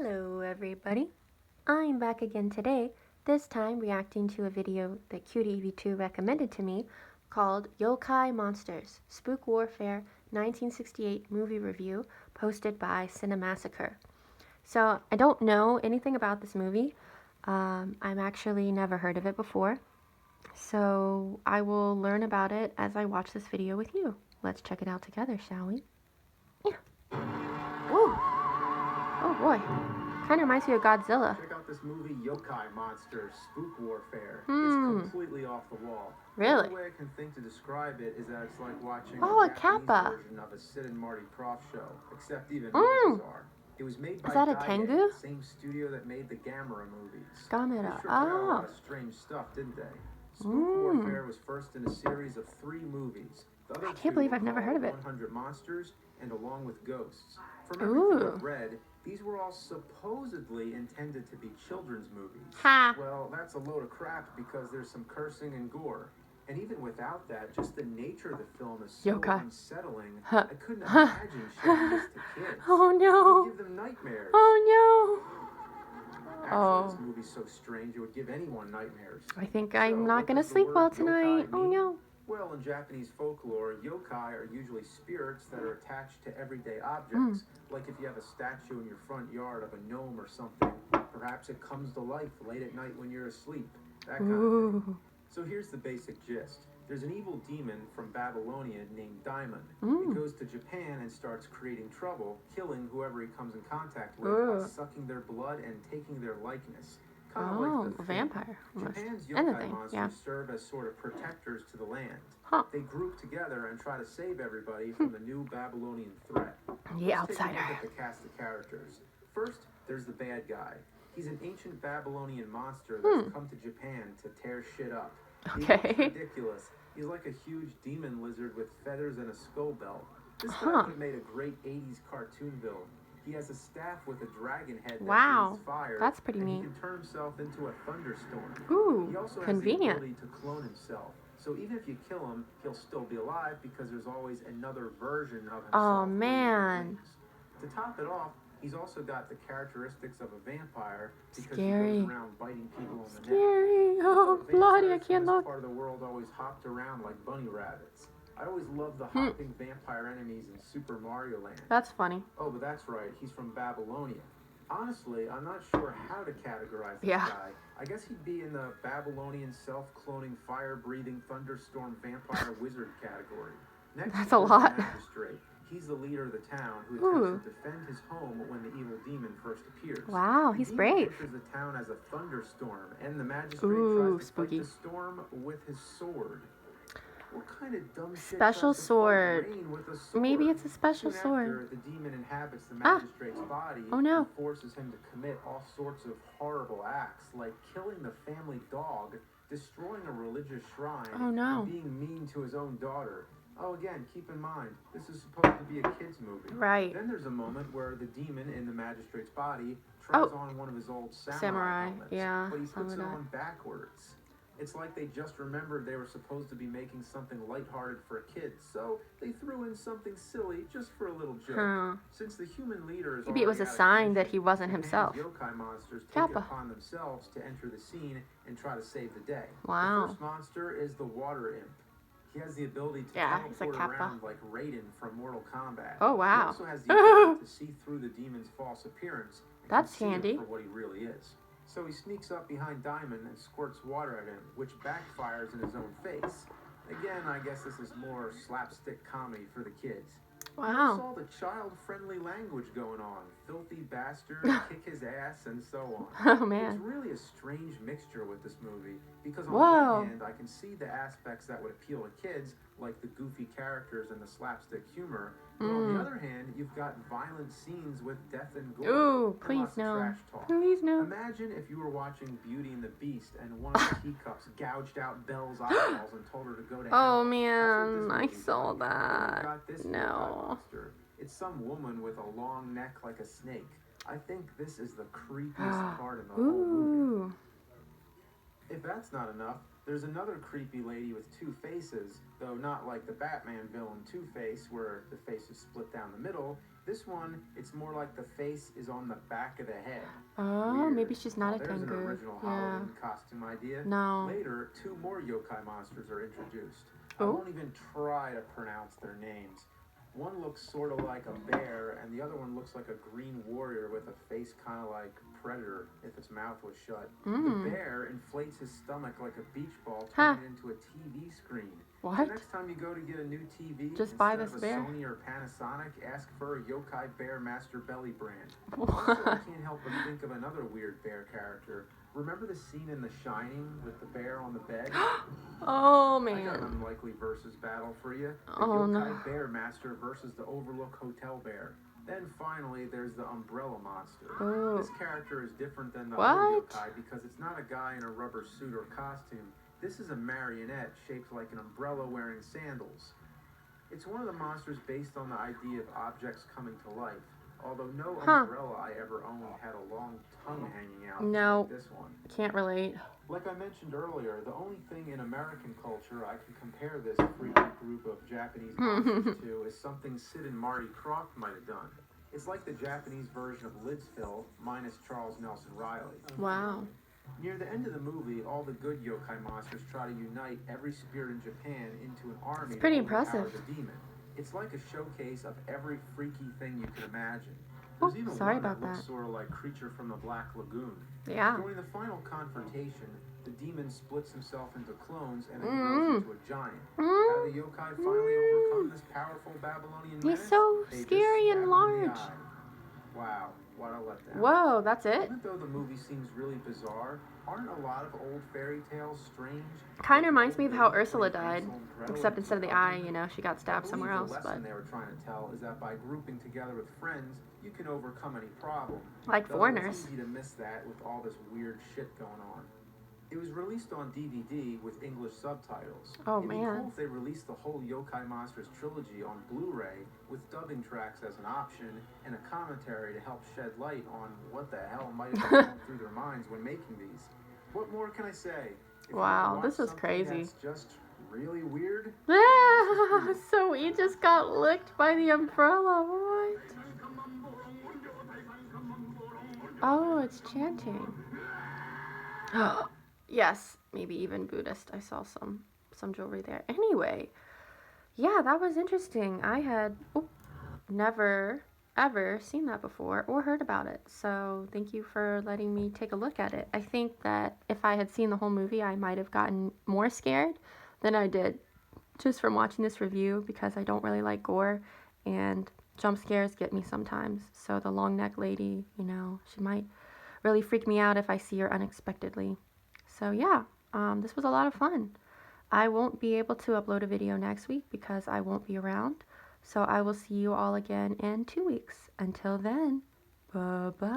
Hello everybody, I'm back again today, this time reacting to a video that CutieEV2 recommended to me called Yokai Monsters, Spook Warfare 1968 Movie Review, posted by Cinemassacre. So I don't know anything about this movie. I've actually never heard of it before. So I will learn about it as I watch this video with you. Let's check it out together, shall we? Yeah. Woo! Oh boy. Kind of reminds me of Godzilla. Check out this movie, Yokai Monsters, Spook Warfare. It's completely off the wall. Really? The only way I can think to describe it is that it's like watching a Japanese kappa version of a Sid and Marty Krofft show, except even more bizarre. It was made by Is that a Daiei, Tengu? the same studio that made the Gamera movies. Gamera. They sure put out a lot of strange stuff, didn't they? Spook Warfare was first in a series of 3 movies. The other I can't believe I've never heard of it. 100 Monsters and Along with Ghosts. From everything I've read, these were all supposedly intended to be children's movies. Ha! Well, that's a load of crap because there's some cursing and gore. And even without that, just the nature of the film is so unsettling. I couldn't imagine showing this to kids. Oh no! It would give them nightmares. Oh no! Actually, this movie's so strange it would give anyone nightmares. I think I'm not gonna sleep well tonight. Oh no! Well, in Japanese folklore, yokai are usually spirits that are attached to everyday objects. Like if you have a statue in your front yard of a gnome or something, perhaps it comes to life late at night when you're asleep. That kind of thing. So here's the basic gist. There's an evil demon from Babylonia named Daimon. He goes to Japan and starts creating trouble, killing whoever he comes in contact with by sucking their blood and taking their likeness. Kind of like the vampire. Japan's yokai monsters serve as sort of protectors to the land. They group together and try to save everybody from the new Babylonian threat. The outsider. Let's take a look at the cast of characters. First, there's the bad guy. He's an ancient Babylonian monster that's come to Japan to tear shit up. Okay. He looks ridiculous. He's like a huge demon lizard with feathers and a skull belt. This guy would have made a great 80s cartoon villain. He has a staff with a dragon head that breathes fire. That's pretty neat. He can turn himself into a thunderstorm. Ooh, he also convenient. has the ability to clone himself. So even if you kill him, he'll still be alive because there's always another version of himself. Oh man. To top it off, he's also got the characteristics of a vampire because Scary. he goes around biting people on the neck. Scary. Oh, bloody, I can't look. This part of the world always hopped around like bunny rabbits. I always loved the hopping vampire enemies in Super Mario Land. That's funny. Oh, but that's right. He's from Babylonia. Honestly, I'm not sure how to categorize this guy. I guess he'd be in the Babylonian self-cloning, fire-breathing, thunderstorm vampire wizard category. Next, that's a lot. Magistrate. He's the leader of the town who attempts to defend his home when the evil demon first appears. Wow, he's brave. He enters the town as a thunderstorm, and the magistrate tries to fight the storm with his sword. What kind of dumb shit special sword. With a sword? Maybe it's a special Soon sword. After, the demon inhabits the magistrate's body and forces him to commit all sorts of horrible acts, like killing the family dog, destroying a religious shrine, and being mean to his own daughter. Oh, again, keep in mind, this is supposed to be a kid's movie. Right. Then there's a moment where the demon in the magistrate's body tries on one of his old samurai helmets, but he puts it on backwards. It's like they just remembered they were supposed to be making something lighthearted for kids, so they threw in something silly just for a little joke. Since the human leader is maybe it was a sign that he wasn't himself. Yokai monsters take it upon themselves to enter the scene and try to save the day. Wow. The first monster is the water imp. He has the ability to teleport around like Raiden from Mortal Kombat. Oh wow. He also has the ability to see through the demon's false appearance and that's see handy. him for what he really is. So he sneaks up behind Daimon and squirts water at him, which backfires in his own face. Again, I guess this is more slapstick comedy for the kids. Wow. All the child-friendly language going on. Filthy bastard, kick his ass, and so on. Oh, man. It's really a strange mixture with this movie, because on one hand, I can see the aspects that would appeal to kids, like the goofy characters and the slapstick humor, but on the other hand, you've got violent scenes with death and gore. Ooh, please no. Trash talk. Please no. Imagine if you were watching Beauty and the Beast and one of the teacups gouged out Belle's eyeballs and told her to go to hell. Oh man, I saw that. No. It's some woman with a long neck like a snake. I think this is the creepiest part of the whole movie. If that's not enough, there's another creepy lady with 2 faces, though not like the Batman villain Two-Face, where the face is split down the middle. This one, it's more like the face is on the back of the head. Oh, Weird. maybe she's not a There's an Tengu. original Yeah. Halloween costume idea. No. Later, 2 more yokai monsters are introduced. I Oh. won't even try to pronounce their names. One looks sort of like a bear, and the other one looks like a green warrior with a face kind of like Predator if its mouth was shut. The bear inflates his stomach like a beach ball, turning it into a TV screen. What? So next time you go to get a new TV, just buy instead this of a bear. Sony or Panasonic, ask for a Yokai Bear Master Belly brand. What? Also, I can't help but think of another weird bear character. Remember the scene in The Shining with the bear on the bed? Oh, I got an man. unlikely versus battle for you. The Oh, Yokai no. Bear Master versus the Overlook Hotel Bear. Then finally, there's the Umbrella Monster. Oh. This character is different than the What? other yokai because it's not a guy in a rubber suit or costume. This is a marionette shaped like an umbrella wearing sandals. It's one of the monsters based on the idea of objects coming to life. Although no umbrella I ever owned had a long tongue hanging out No. like this one. Can't relate. Like I mentioned earlier, the only thing in American culture I can compare this freaky group of Japanese monsters to is something Sid and Marty Krofft might have done. It's like the Japanese version of Lidsville, minus Charles Nelson Riley. Wow. Near the end of the movie, all the good yokai monsters try to unite every spirit in Japan into an army pretty to overpower impressive. the demon. It's like a showcase of every freaky thing you can imagine. Oh, There's even sorry one about that looks that. sort of like Creature from the Black Lagoon. Yeah. During the final confrontation, the demon splits himself into clones and then grows into a giant. How do the yokai finally overcome this powerful Babylonian menace? He's so They just scary stab and him in the large. eye. Wow, what a letdown. Whoa, that's it? Even though the movie seems really bizarre, aren't a lot of old fairy tales strange? Kind of reminds me of how Ursula died, except instead of the eye, you know, she got stabbed somewhere else. The But lesson they were trying to tell is that by grouping together with friends, you can overcome any problem. like Though foreigners. it's easy to miss that with all this weird shit going on. It was released on DVD with English subtitles. Oh, It'd be man. cool if they released the whole Yokai Monsters trilogy on Blu-ray with dubbing tracks as an option and a commentary to help shed light on what the hell might have been going through their minds when making these. What more can I say? If you Wow, want this is something crazy. That's just really weird. So he just got licked by the umbrella. What? Oh, it's chanting. Yes, maybe even Buddhist. I saw some jewelry there. Anyway, yeah, that was interesting. I had never ever seen that before or heard about it. So thank you for letting me take a look at it. I think that if I had seen the whole movie, I might have gotten more scared than I did just from watching this review, because I don't really like gore and jump scares get me sometimes. So the long neck lady, you know, she might really freak me out if I see her unexpectedly. So yeah, this was a lot of fun. I won't be able to upload a video next week because I won't be around. So I will see you all again in 2 weeks. Until then, bye-bye.